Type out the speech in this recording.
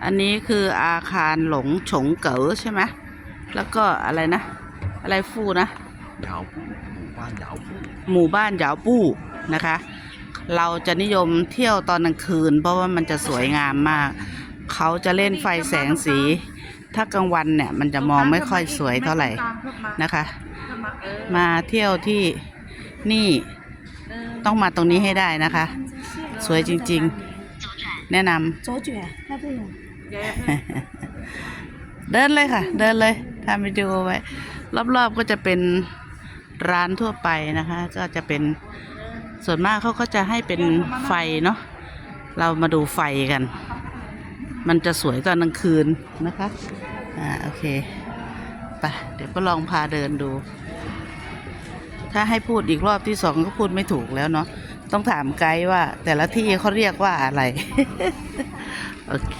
อันนี้คืออาคารหลงฉงเก๋อใช่ไหมแล้วก็อะไรนะ อะไรฟู่นะยาวปู้หมู่บ้านยาวปู้หมู่บ้านยาวปู้นะคะ เราจะนิยมเที่ยวตอนกลางคืนเพราะว่ามันจะสวยงามมาก เขาจะเล่นไฟแสงสี ถ้ากลางวันเนี่ยมันจะมองไม่ค่อยสวยเท่าไหร่นะคะ มาเที่ยวที่นี่ต้องมาตรงนี้ให้ได้นะคะ สวยจริงๆแนะนำเดินเลยค่ะ เดินเลยทำวิดีโอไว้ รอบๆก็จะเป็นร้านทั่วไปนะคะ ก็จะเป็นส่วนมากเขาก็จะให้เป็นไฟเนาะเรามาดูไฟกัน มันจะสวยตอนกลางคืนนะคะโอเคไปเดี๋ยวก็ลองพาเดินดู ถ้าให้พูดอีกรอบที่สองก็พูดไม่ถูกแล้วเนาะต้องถามไกด์ว่าแต่ละที่เขาเรียกว่าอะไร โอเค